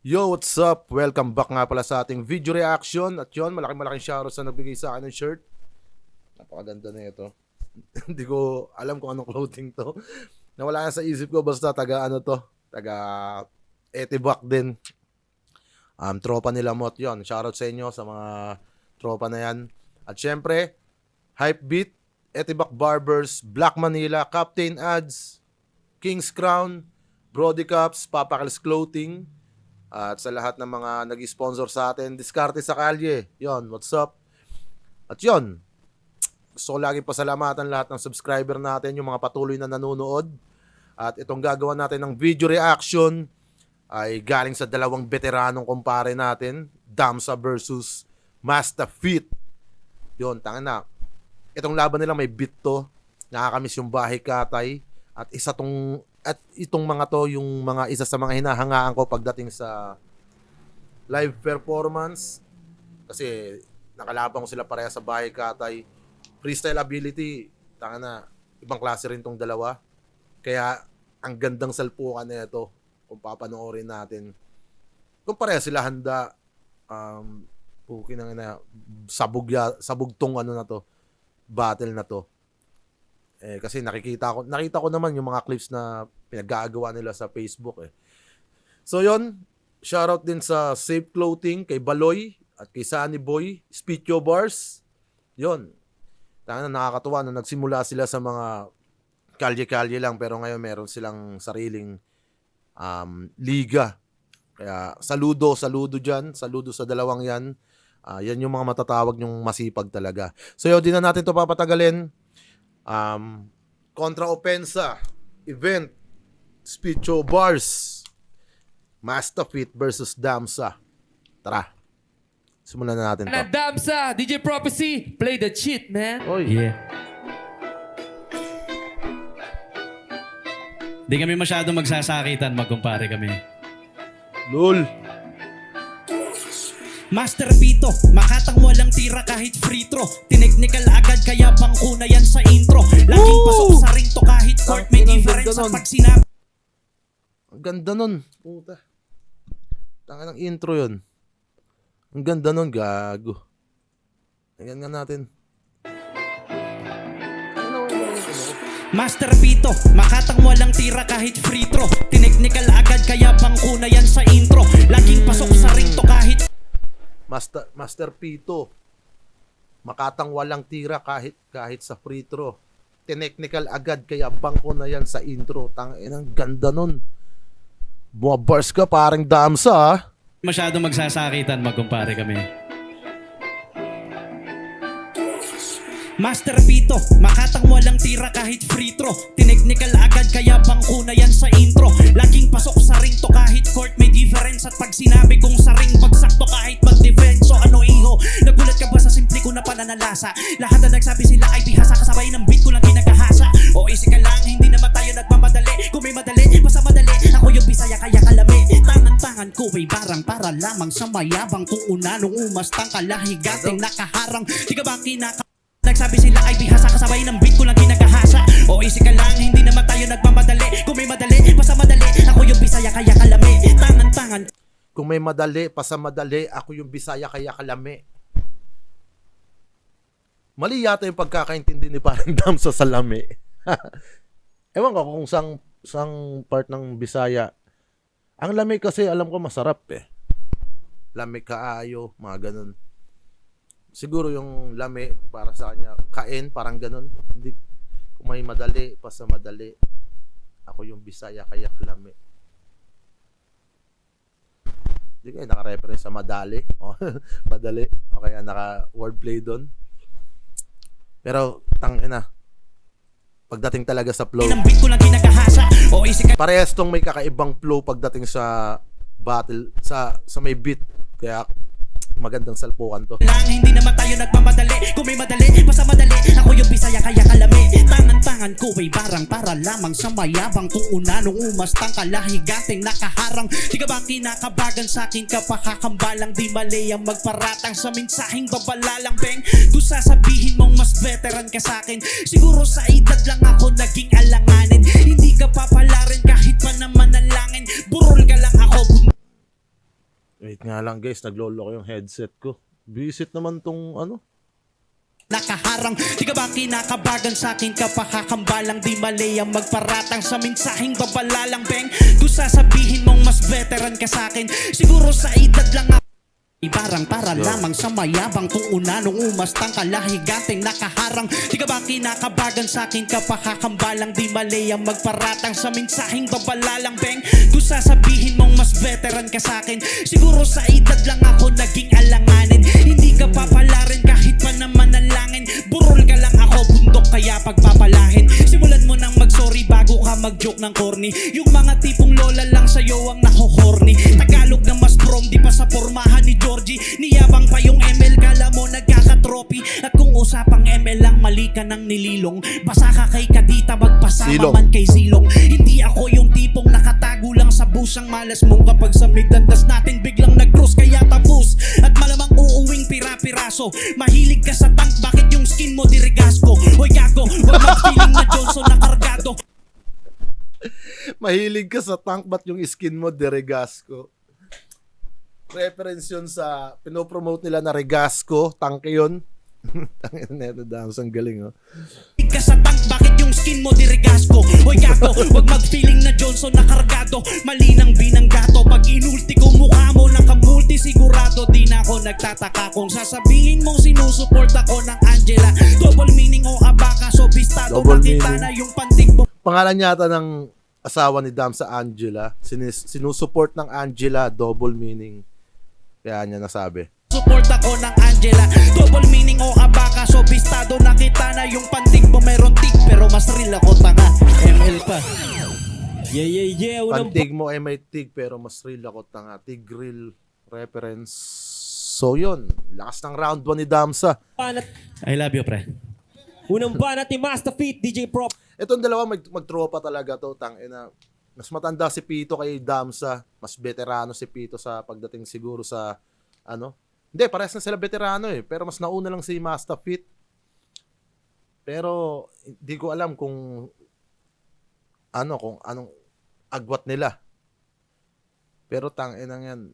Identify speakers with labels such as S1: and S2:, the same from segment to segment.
S1: Yo, what's up? Welcome back nga pala sa ating video reaction. At yun, malaking shoutout sa nagbigay sa akin ng shirt. Napakaganda na ito. Hindi ko alam kung anong clothing to. Nawala na sa isip ko, basta taga Etibac din. Tropa nila Mot yun. Shoutout sa inyo sa mga tropa na yan. At syempre, Hypebeat, Etibac Barbers, Black Manila, Captain Ads, King's Crown, Brody Cups, Papakals Clothing, at sa lahat ng mga nag-sponsor sa atin, Diskarte sa Kalye. Yon, what's up? At yon, gusto ko lagi pasalamatan lahat ng subscriber natin, yung mga patuloy na nanonood. At itong gagawa natin ng video reaction ay galing sa dalawang veteranong kumpare natin, Damsa versus Mastafit. Yon, tanga na. Itong laban nila may beat to. Nakakamiss yung Bahay Katay. At itong mga to, yung mga isa sa mga hinahangaan ko pagdating sa live performance. Kasi nakalaban ko sila pareha sa Bahay Katay. Freestyle ability, tanga na, ibang klase rin tong dalawa. Kaya ang gandang salpukan na ito kung papanoorin natin. Kung pareha sila handa, sabog tong ano na to, battle na to. Kasi nakita ko naman yung mga clips na pinagagawa nila sa Facebook . So yon, shoutout din sa Safe Clothing, kay Baloy at kay Sunny Boy, Spityo Bars. Yon. Tanga na, nakakatuwa na nagsimula sila sa mga kalye-kalye lang, pero ngayon meron silang sariling liga. Kaya saludo dyan, saludo sa dalawang yan. Yan yung mga matatawag yung masipag talaga. So yun, di na natin to papatagalin. Contra Opensa event, Spityo Bars, Mastafit versus Damsa. Tara, simulan na natin to.
S2: Damsa, DJ Prophecy, play the cheat, man.
S1: Oy.
S3: Yeah. Di kami masyado magsasakitan, magkumpare kami.
S1: Lol.
S3: Master Pito, makatang walang tira kahit free throw. Tineknikal agad kaya bangko na yan sa intro. Laging pasok sa ring to kahit court may difference sa pag sinabi.
S1: Ang ganda nun. Puta. Tanga ng intro yun. Ang ganda nun, gago. Tingnan nga natin.
S3: Master Pito, makatang walang tira kahit free throw. Tineknikal agad kaya bangko na yan sa intro. Laging pasok sa ring to kahit
S1: Master Pito, makatang walang tira kahit sa free throw. Tineknikal agad kaya bangko na yan sa intro. Tangina, ang ganda nun. Bumabars ka parang Damsa, ha?
S3: masyado magsasakitan, magkumpare kami. Master Pito, makatang walang tira kahit free throw. Tineknikal agad kaya bangko na yan sa intro. Laging pasok sa ring to kahit court may difference. At pag sinabi kong sa ring pagsakto kahit mag-defense. So ano iho, nagulat ka ba sa simple ko na pananalasa? Lahat na nagsabi sila ay bihasa, kasabay ng beat ko lang kinakahasa. O easy ka lang, hindi naman tayo nagmamadali. Kung may madali, basta madali. Ako yung Bisaya kaya kalami. Tangan ko ay barang para lamang sa mayabang. Kung una nung umastang kalahigating nakaharang. Di ka ba kinaka... Nagsabi sila ay bihasa, kasabay ng beat ko lang kinakahasa. O easy ka lang, hindi naman tayo nagmamadali. Kung may madali, basta madali. Ako yung Bisaya kaya kalami. Tangan.
S1: Kung may madali, pasamadali, ako yung Bisaya kaya kalami. Mali yata yung pagkakaintindi ni parang Damsa sa lami. Ewan ko kung sang part ng Bisaya. Ang lami kasi alam ko masarap . Lami kaayo, mga ganun. Siguro yung lami para sa kanya, kain, parang ganun. Hindi, kung may madali, pasamadali. Ako yung Bisaya kaya kalami. Hindi kayo naka-reference sa madali. Madali. O kaya naka-wordplay doon. Pero, tangina. Pagdating talaga sa flow. Parehas tong may kakaibang flow pagdating sa battle, sa may beat. Kaya, magandang salpukan to.
S3: Hindi naman tayo nagmamadali. Kung may madali, basta madali. Ako yung Bisaya kaya kalami. Tangan ko ay barang para lamang sa mayabang. Kung una nung umastang kalahigating nakaharang. Di ka ba kinakabagan sa akin kapakakambalang? Di mali ang magparatang sa mensaheng babalalang beng. Kung sasabihin mong mas veteran ka sa akin, siguro sa edad lang ako naging alanganin. Hindi ka papalarin kahit pa naman nalangin. Burol ka lang ako.
S1: Wait nga lang guys, naglolo ko yung headset ko. Visit naman tong ano.
S3: Nakaharang, di ka ba kinakabagan sa akin kapahakambalang di mali ang magparatang sa mensaheng babalalang beng. Kung sasabihin mong mas veteran ka sa akin, siguro sa edad lang ako ibarang para lamang sa mayabang kung una nung umastang kalahiganteng nakaharang. Di ka ba kinakabagan sa akin kapahakambalang di mali ang magparatang sa mensaheng babalalang beng. Kung sasabihin mong mas veteran ka sa akin, siguro sa edad lang ako naging alanganin. Hindi ka papalarin kahit pa na manalangin. Burol ka lang ako, bundok kaya pagpapalahin. Simulan mo nang mag-sorry bago ka mag-joke ng corny. Yung mga tipong lola lang sa'yo ang nahohorny. Tagalog na mas prom, di pa sa pormahan ni Georgie. Niyabang pa yung ML, kala mo nagkaka-trophy. At kung usapang ML lang, mali ka ng nililong. Basa ka kay Kadita, magpasama
S1: Silong.
S3: man kay Silong. Hindi ako yung tipong nakatago lang sa busang malas mong kapag sa migdandas natin biglang nag-cross kaya tapos. At malamang uuwing pira-piraso. Mahilig ka sa tank, bakit yung skin mo dirigasko? Hoy gago, wag mag-feeling na Johnson na kargado.
S1: Mahilig ka sa tank, ba't yung skin mo deregasco? Reference yun sa pinopromote nila na Regasco, tanke yun. Tangin na ito, Dams, ang galing, oh.
S3: Ka sa tank, bakit yung skin mo dirigasko? Hoy gago, wag mag-feeling na Johnson na kargado. Mali ng binanggato, pag inulti ko mukha mo nakamulti sigurado. Di na ako nagtataka kung sasabihin mong sinusuport ako ng Angela. Double meaning o abaka, so bistado
S1: Double
S3: makita
S1: meaning.
S3: na yung pantig mo.
S1: Pangalan yata ng asawa ni Dams sa Angela. Sinusuport ng Angela, double meaning. Kaya niya nasabi.
S3: Support ako ng Angela. Double meaning o abaka, so bistado nakita na yung pantig mo meron tig. Pero mas real ako tanga, ML pa. Yeah.
S1: Pantig mo ay may tig, pero mas real ako tanga. Tig real reference. So yun, lakas ng round 1 ni Damsa.
S3: I love you, pre.
S4: Unang banat ni Master Feet, DJ Prop.
S1: Itong dalawa magtropa talaga to, tangina. Mas matanda si Pito kay Damsa, mas veterano si Pito sa pagdating siguro sa ano. Hindi, parehas na sila veterano eh, pero mas nauna lang si Master Feet. Pero hindi ko alam kung anong agwat nila. Pero tangina yan,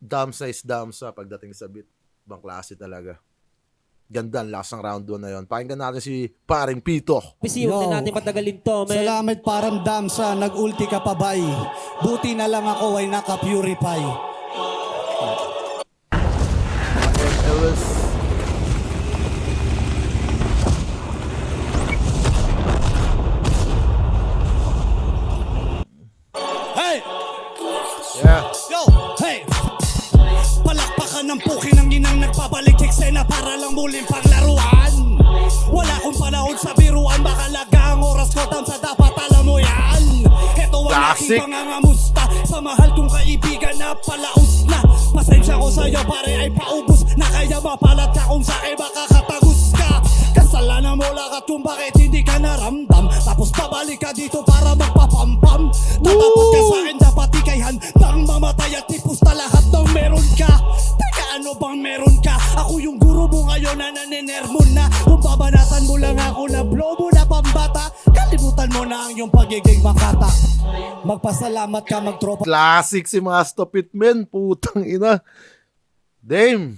S1: Damsa is Damsa pagdating sa beat. Ibang klase talaga. Ganda, lakas ng round 1 na yun. Pakinggan natin si Paring Pito.
S4: Pisi, huwag na natin patagalin to, man.
S5: Salamat parang Damsa, nag-ulti ka pa bay. Buti na lang ako ay naka-purify.
S1: Ellis.
S5: Hey!
S1: Yeah.
S5: Yo! Hey! Palakpakan ng pukin ng inang nagpabalik eksena para lang muling paglaruan. Wala akong panahon sa biruan, makalaga ang oras ko, Damsa, dapat alam mo yan. Ito ang
S1: Classic.
S5: aking pangangamusta sa mahal kong kaibigan na palaos na. Pasensya ko sa'yo pare ay paubos na, kaya mapalat ka kung sa'kin makakatagus ka. Kasalanan mo lakat kung bakit hindi ka naramdam, tapos pabalik ka dito para magpapampam. Tatapos ka sa'kin, dapat ikay handang mamatay at ipusta lahat ng meron ka. Teka, ano bang meron ka? Ako yung guro mo ngayon na naninermo na. Kung babanatan mo lang ako na blow mo na pambata, kalimutan mo na ang iyong pagiging makata. Magpasalamat ka, magtropa.
S1: Classic si Master Feet, men. Putang ina. Damn.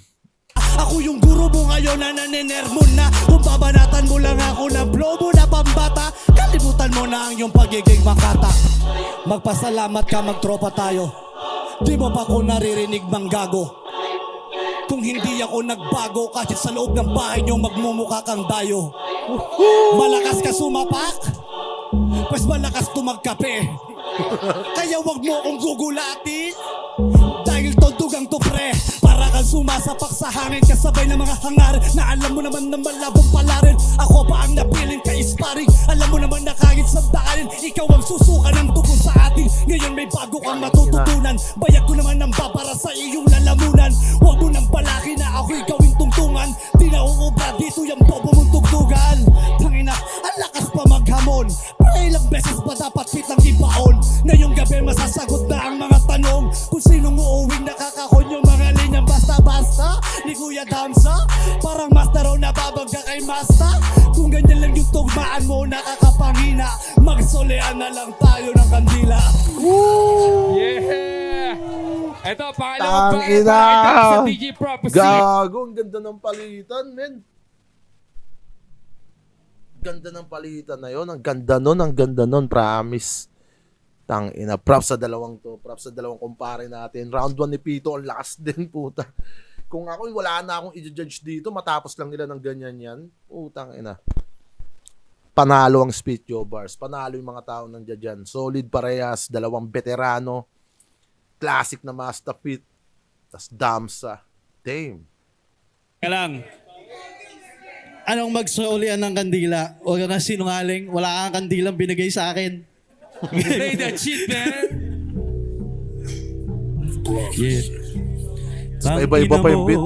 S5: Ako yung guro mo ngayon na naninermo na. Kung babanatan mo lang ako na blow mo na pambata, kalimutan mo na ang iyong pagiging makata. Magpasalamat ka, magtropa tayo. Di mo pa ko naririnig mang gago? Kung hindi ako nagbago, kahit sa loob ng bahay niyo magmumukha kang dayo. Malakas ka sumapak, pues malakas tumagkape. Kaya wag mo akong gugulatin, dahil todugang to pre. Para kang sumasapak sa hangin, kasabay ng mga hangarin na alam mo naman na malabong palarin. Ako pa ang napiling ka isparing, alam mo naman na kahit sandarin, ikaw ang susuka ng tugon sa atin. Ngayon may bago kang matututunan, bayag ko naman ang babara sa iyong lalamunan. Huwag mo nang balaki na ako'y gawing tungtungan, di na uubra dito yung bobo mong tugtugan. Tangina, ang lakas pa maghamon, para ilang beses pa dapat kitang ibaon. Ngayong gabi masasagot na ang mga tanong, kung sinong uuwing nakakahon yung mga linyang basta-basta ni Kuya Damsa. Parang master o nababangga kay Masta. Kung ganyan lang yung tugmaan mo, nakakapangina, magsolean na lang tayo ng kandila.
S2: Yeah! Ito, pangalawang
S1: Tangina!
S2: banat sa DJ Prophecy.
S1: Gago, ang ganda ng palitan, men. Ganda ng palitan na yon. Ang ganda nun, promise. Tangina, props sa dalawang to. Props sa dalawang kumpare natin. Round 1 ni Pito, ang lakas din, puta. Kung ako, wala na akong i-judge dito, matapos lang nila ng ganyan yan. Putang ina. Panalo ang Spit Yo Bars. Panalo yung mga tao nandiyan dyan. Solid parehas, dalawang veterano. Classic na Master Fit. Tas Damsa. Damn.
S5: lang. Anong magsuulian ng kandila? Huwag ka na sinungaling. Wala kang kandilang binigay sa akin.
S2: Play the cheat, man.
S5: Yeah.
S1: Iba-iba pa yung beat.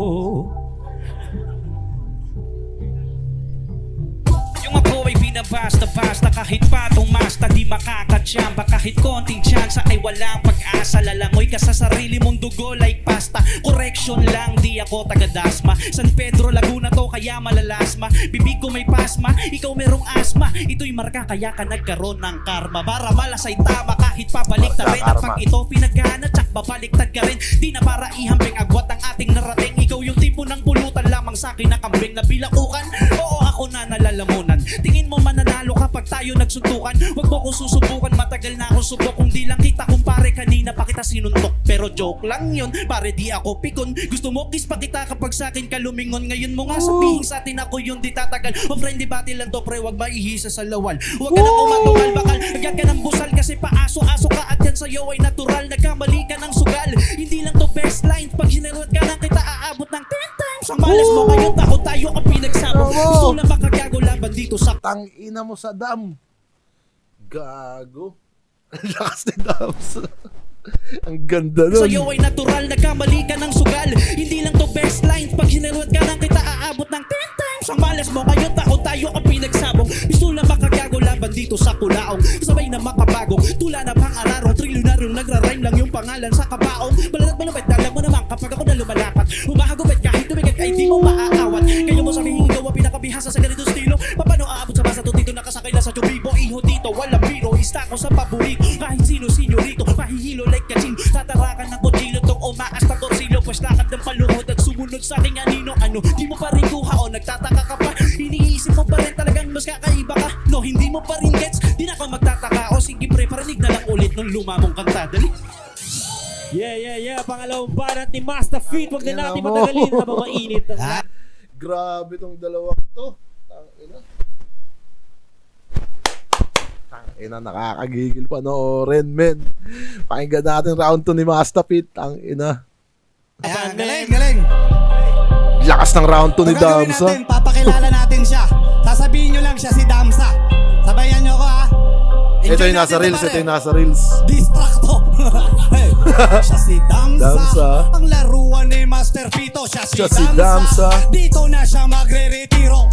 S3: Yung ako ay binabasta-basta kahit patong masta di makakatsamba. Kahit konting tsansa ay walang pag-asa. Lalangoy ka sa sarili mong dugo like pasta. Correction lang, di ako taga-dasma. San Pedro, Laguna to kaya malalasma. Bibig ko may pasma, ikaw merong asma. Ito'y marka kaya ka nagkaroon ng karma. Para malasay tama kahit pabalik na rin. At pag ito pinagana, tsak babaliktad ka rin. Di na para ihambing agwat ang ating narating. Ikaw yung tipo ng pulutan lamang sa akin na kambing na bilakukan. Oo, ako na nalalamunan. Tingin mo mananalo kapag tayo nagsuntukan. Huwag mo kong susubukan, matagal na ako subok. Kung di lang kita kumpare, kanina pa kita sinuntok. Pero joke lang yun, pare di ako pikon. Gusto mo kiss pa kita kapag sa akin ka lumingon. Ngayon mo nga sabihin sa atin ako yung di tatagal. O friendly battle lang to pre, wag maihisa sa lawal. Huwag ka na kumatumal, bakal agad ka ng busal. Kasi paaso-aso ka at yan sa'yo ay natural. Nagkamali ka ng sugal, hindi lang to best line. Pag sinarot ka lang kita aabot ng 10 times. Ang malas mo ngayon, takot tayo ang pinagsamo. Gusto lang makagago laban dito sa
S1: Tangina mo sa dam. Gago. Ang lakas ni Damsa. Ang ganda nun.
S3: sa'yo ay natural. Nagkamali ka ng sugal, hindi lang to best line. Pag sinarot ka lang kita aabot ng 10 times. Ang malas mo ngayon, takot tayo ang pinagsabong. Gusto lang makagago laban dito sa kulaong. Sabay na makabagong, tula na pang ararong. Trilyonaryong nagra-rhyme lang yung pangalan sa kabaong. Balat malupit, alam mo naman kapag ako na lumalapat. Humahagupit kahit tumigag ay di mo maaawat. Kaya mo sabihin ikaw ang pinakabihasa sa ganito stilo. Paano aabot sa basa to dito nakasakay lang sa tubibo. Iho dito, walang biro, ista ko sa paborito. Kahit sino-sino rito, mahihilo like kaching. Tatarakan ng kutilo tong umaas ng torsilo. Pues lakad ng paluhod at sumunod sa aking anino. Ano, di mo pa rin kuha o nagtataka ka pa. Iniisip mo pa rin talagang mas kakaiba ka. No, hindi mo pa rin gets, di na ako magtataka. O sige pre, parinig na lang ulit nung luma mong kanta. Dali.
S4: Yeah. Pangalawang banat ni Master Fit. Huwag na natin
S1: Tingnan mo.
S4: matagalin habang mainit.
S1: Grabe tong dalawang to. Tangina. Tangina, nakakagigil panoorin, men. Pakinggan natin round 2 ni Master Fit. Tangina.
S5: Ayan, galing.
S1: Lakas ng round 2 ni
S5: Ang gagawin
S1: Damsa.
S5: natin, papakilala natin siya. Sasabihin nyo lang siya si Damsa. Sabayan nyo ko ha.
S1: Ito
S5: Enjoy
S1: yung nasa
S5: natin,
S1: reels,
S5: pare.
S1: ito yung nasa reels.
S5: Distracto. Hey, siya si Damsa.
S1: Damsa.
S5: Ang laruan ni Master Pito. Siya
S1: Siya
S5: si
S1: si
S5: Damsa.
S1: Damsa.
S5: Dito na siya magre-retiro.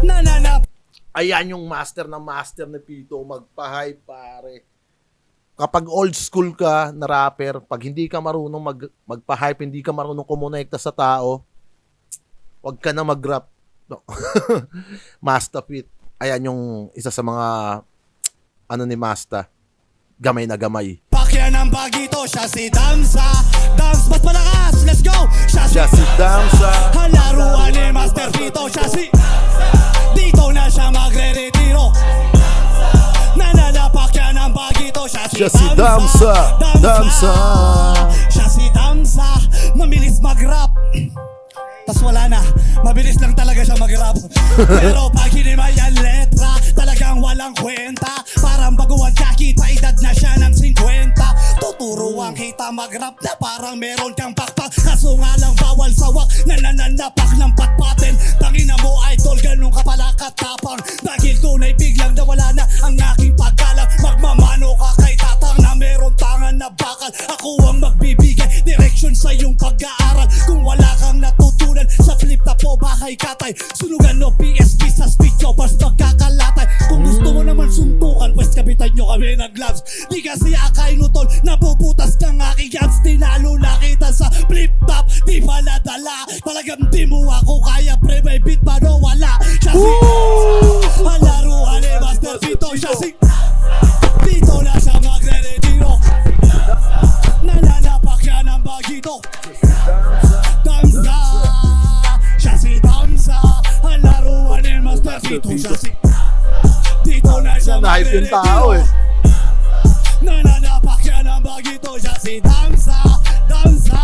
S5: Nananap.
S1: Ayan yung master ni Pito. Magpa-hype, pare. Kapag old school ka na rapper, pag hindi ka marunong magpa-hype, hindi ka marunong kumonekta sa tao, wag ka na mag-rap. No. Master Fit. Ayan yung isa sa mga ano ni Master. Gamay na gamay.
S5: Pakyan ang bagito. Siya si Damsa. Dams, mas malakas. Let's go.
S1: Siya si Damsa.
S5: Ang laruan ni Master Pito. Siya si dito na siya magre-retiro. Nananapak yan ang bagito.
S1: Siya si Damsa. Damsa.
S5: Siya si Damsa. Mabilis mag-rap. Tas wala na. Mabilis lang talaga siya mag-rap. Pero pag hinimay ang letra, talagang walang kwenta. Parang baguhan kahit pa edad na siya ng 50. Tuturuan kita mag-rap na parang meron kang pakpak. Kaso nga lang bawal sawak na nananapak ng patpatin. Tangina mo idol, ganun ka pala katapang. Dahil tunay biglang nawala na ang aking pagkalang. Magmamano ka kay tatang na meron tangan na bakal. Ako ang magbibigay direksyon sa iyong pag-aaral. Kung wala kang natutunan sa flip top o bahay katay, sunugan no PSP sa speed nyo, bas magkakalatay. Kung gusto mo naman suntukan, pues kapitan nyo kami ng gloves. Di kasi akay nutol, nabubutas ng aking abs. Tinalo na kita sa flip top, di pala dala. Talagang di mo ako kaya pre, may beat pa no wala. Siya si ang laruan ni Master Pito. Siya si dito na siya magre-retiro. Nananapa bagito. Damsa, siya si Damsa. Ang laruan ni Master Vito, siya si... Dito na siya
S1: Na-hype yung tao eh.
S5: Nananapak siya ng bagito, siya si Damsa. Damsa.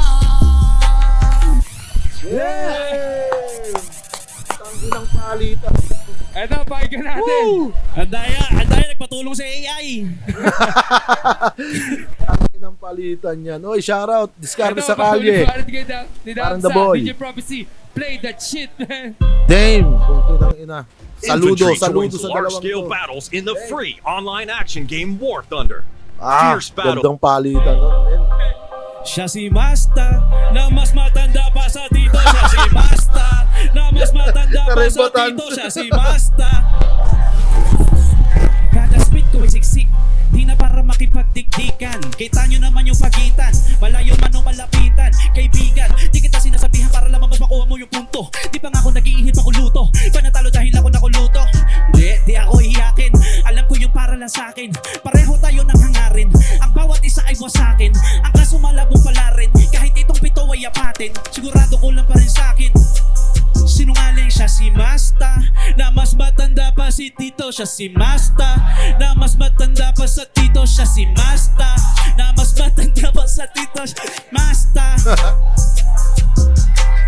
S1: Yay! Tangginang palitan.
S2: Eto, pakinggan natin.
S3: Ang daya nagpatulong sa AI.
S1: Tangginang palitan yan. Oy, shoutout. Discard sa kalye. Parang the boy.
S2: DJ Prophecy, play that shit, man.
S1: Damn! Kung ina. Saludo
S6: Infantry
S1: sa
S6: joins
S1: dalawang
S6: large-scale
S1: to.
S6: battles in the free online action game War Thunder. Fierce battle.
S1: Gandang palitan. Oh, man.
S3: Siya si Masta, na mas matanda pa sa tito. Siya si Masta, na mas matanda pa sa
S1: Karibotan.
S3: tito. Siya si Masta. Kada spit ko ay siksik, di na para makipagdikdikan. Kita nyo naman yung pagitan, malayo man o malapitan. Kaibigan, di kita sinasabihan para lamang mas makuha mo yung punto. Di pa nga ako nag-iihit makuluto, panatalo dahil ako nakuluto. Di ako iiyakin, alam ko yung para lang sa'kin. Pareho tayo ng hangarin, ang bawat isa ay wasakin. Ang kaso malabong pala rin, kahit itong pito ay apatin. Sigurado ko lang pa rin sa'kin. Sinungaling siya si Masta, na mas matanda pa si Tito. Siya si Masta, na mas matanda pa sa Tito. Siya si Masta, na mas matanda pa sa Tito. Masta.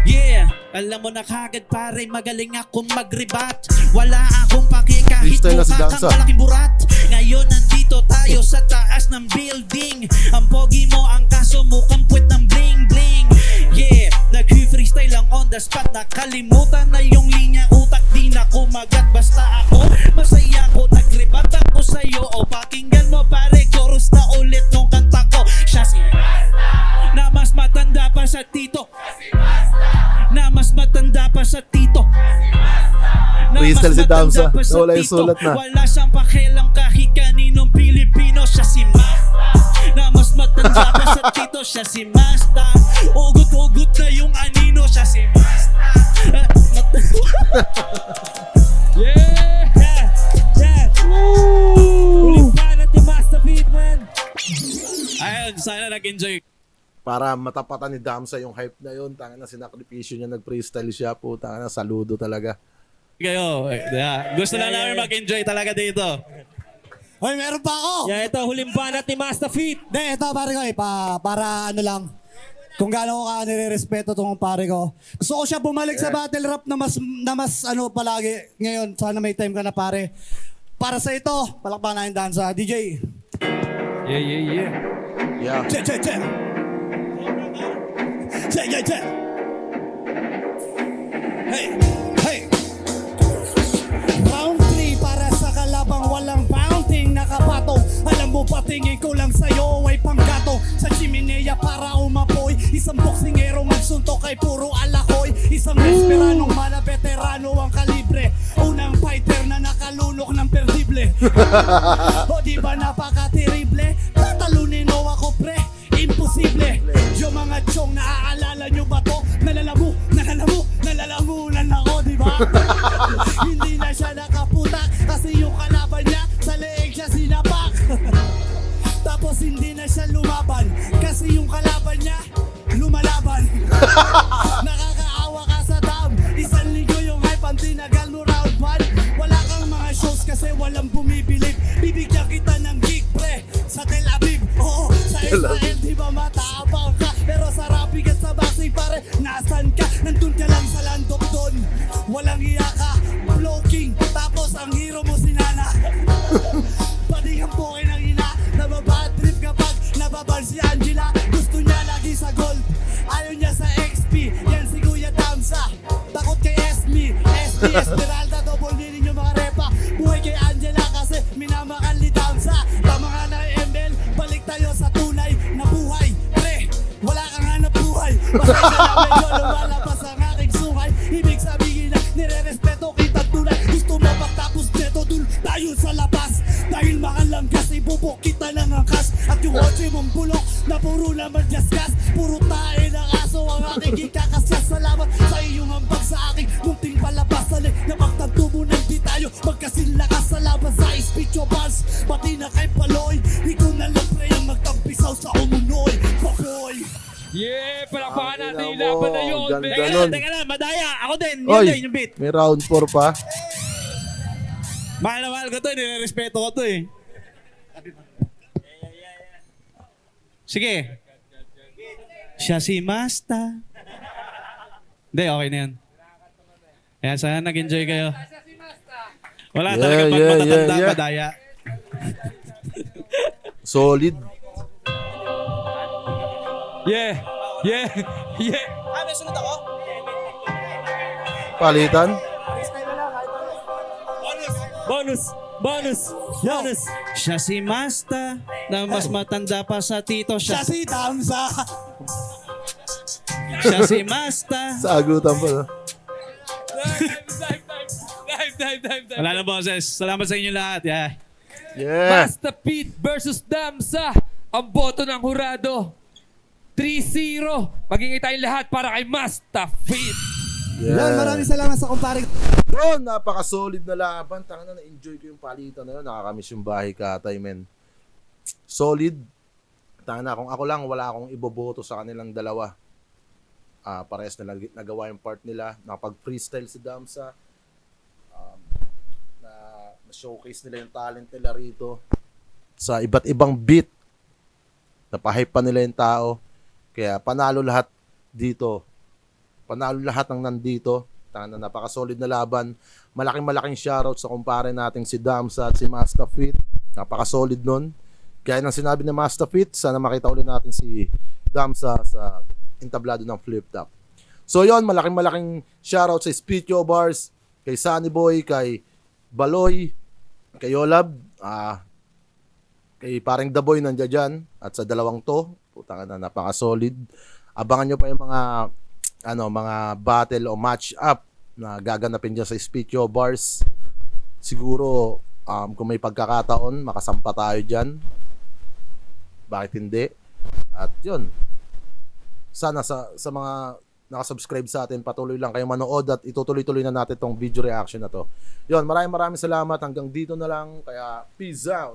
S3: Yeah, alam mo na kagad pare, magaling akong mag-rebat. Wala akong pake kahit
S1: Freestyle na si
S3: mukha
S1: Danza.
S3: kang malaking burat. Ngayon nandito tayo sa taas ng building. Ang pogi mo, ang kaso mukhang puwet ng bling bling. Yeah, nag-freestyle lang on the spot. Nakalimutan na yung linya, utak di na kumagat. Basta ako, masaya ko, nag-rebat ako sa'yo. O pakinggan mo pare, chorus na ulit nung kanta ko. Siya si na mas matanda pa sa Tito. Na mas matanda pa sa Tito. Na mas
S1: Freestyle si Damsa.
S3: matanda pa sa
S1: Nawala yung
S3: Tito.
S1: sulat na.
S3: Wala siyang pakialam kahit kaninong Pilipino. Siya si Masta, na mas matanda pa sa Tito. Siya si Masta, ugot-ugot na yung anino. Siya si Masta.
S2: Yeah!
S4: Ulit pa natin Master Feet, man.
S3: Ayun, sana nag-enjoy
S1: Para matapatan ni Damsa yung hype na yun. Tanga na sinakripisyo niya, nag-freestyle siya po. Tanga na, saludo talaga.
S3: kayo. Yeah. Gusto lang namin mag-enjoy talaga dito.
S5: Hoy, meron pa ako.
S4: Yeah, ito, huling banat ni Master Feet.
S5: Ito pare ko para ano lang. Kung gaano ko ka nire-respeto tong pare ko. Gusto ko siya bumalik sa battle rap na mas ano palagi ngayon. Sana may time ka na pare. Para sa ito, palakpakan natin dansa. DJ.
S2: Yeah.
S1: Yeah.
S5: Che. Hey. Round 3 para sa kalabang walang bounting nakapatong. Alam mo patingin ko lang sa'yo ay panggatong. Sa chimenea para umapoy. Isang boksingero magsuntok ay puro alakoy. Isang desperanong mana veterano ang kalibre. Unang fighter na nakalunok ng perdible. O di ba napaka-terrible? Tatalunin mo ako pre. Imposible. Yung mga chong naaalala nyo ba to? Nalalamunan ako, di ba? Hindi na siya nakaputak kasi yung kalaban niya sa leeg siya sinapak. Tapos hindi na siya lumaban kasi yung kalaban niya lumalaban. Nakakaawa ka sa dam. Isang linggo yung hype ang tinagal mo round 1. Wala kang mga shows kasi walang bumibilib. Bibigyan kita ng gig pre sa Tel Aviv. Oo, sa Israel di ba mataabang ka? Pero sa Rapid at sa boxing pare, nasan ka? Nandun ka lang sa landok doon. Walang iya ka, blocking. Tapos ang hero mo si Nana. Pati ang buhay ng ina. Nababad trip kapag nababal si Angela. Gusto niya lagi sa gold. Ayaw niya sa XP. Yan si Kuya Damsa. Takot kay Esme. Esmeralda, double meaning yung mga repa. Buhay kay Angela kasi minamahal ni Damsa. Tama nga na ML, balik tayo sa tunay na buhay. Pre, wala kang hanap buhay. Pasensya na medyo lumalabas ang aking sungay. Ibig sabihin na nire-respeto kita tunay. Gusto mo pagtapos neto dun tayo sa labas. Dahil mahal lang kasi bubok kita ng angkas. At yung kotse mong bulok na puro naman jaskas. Puro tae ng aso ang aking ikakasya. Salamat sa iyong ambag sa aking munting palabas. Sali na magtanto mo nang di tayo magkasilakas sa laban sa speech o bars. Pati na kay Paloy, ikaw na lang pre ang magtampisaw sa umunoy. Papoy!
S2: Yeah, palakpakan natin yung
S1: Tingnan mo,
S2: laban na yun,
S1: ganda
S2: man.
S1: nun.
S3: Teka lang, madaya. Ako din. Yun
S1: Oy,
S3: din, yung beat.
S1: may round 4 pa.
S3: Mahal na mahal ko to. Nire-respeto ko to eh. Sige. Siya si Masta. Hindi, okay na yan. Ayan, sana nag-enjoy kayo. Wala
S1: Yeah,
S3: talaga pag
S1: yeah,
S3: matatanda,
S1: yeah.
S3: madaya.
S1: Solid.
S2: Yeah, yeah, yeah.
S3: Ah, may sunod ako?
S1: Palitan.
S4: Bonus! Bonus! Bonus!
S3: Siya si Masta na mas matanda pa sa tito
S5: Siya
S3: siya.
S5: si Damsa.
S3: Siya si Masta.
S1: Sagutan pa. No?
S2: Dive.
S3: Wala na boses. Salamat sa inyo lahat. Yeah.
S1: Yeah.
S2: Master Pete versus Damsa. Ang boto ng hurado. 3-0. Maging tayong lahat para kay Master Pete.
S5: Yan, maraming salamat sa kumpare.
S1: Bro, napaka-solid na laban. Tanga na, na-enjoy ko yung palitan na yun. Nakakamiss yung bahay katay, men. Solid. Tanga na, kung ako lang, wala akong iboboto sa kanilang dalawa. Parehas na nagawa yung part nila. Nakapag-freestyle si Damsa. Na-showcase nila yung talent nila rito. Sa iba't ibang beat. Napahype pa nila yung tao. Kaya panalo lahat dito. Panalo lahat ng nandito. Tanga na, napaka-solid na laban. Malaking shoutout sa kumpare nating si Damsa at si Master Fit. Napaka-solid nun. Kaya nang sinabi ni Master Fit, sana makita ulit natin si Damsa sa entablado ng Flip Top. So yon, malaking shoutout sa Spitio Bars, kay Sunny Boy, kay Baloy, kay Yolab, kay paring The Boy nandiyan dyan, at sa dalawang to, putang na, napaka-solid. Abangan nyo pa yung mga battle o match up na gaganapin dyan sa Spitio Bars. Siguro kung may pagkakataon makasampa tayo dyan, bakit hindi? At yun, sana sa mga nakasubscribe sa atin, patuloy lang kayo manood at itutuloy-tuloy na natin tong video reaction na to. Yun, maraming salamat, hanggang dito na lang, kaya peace out.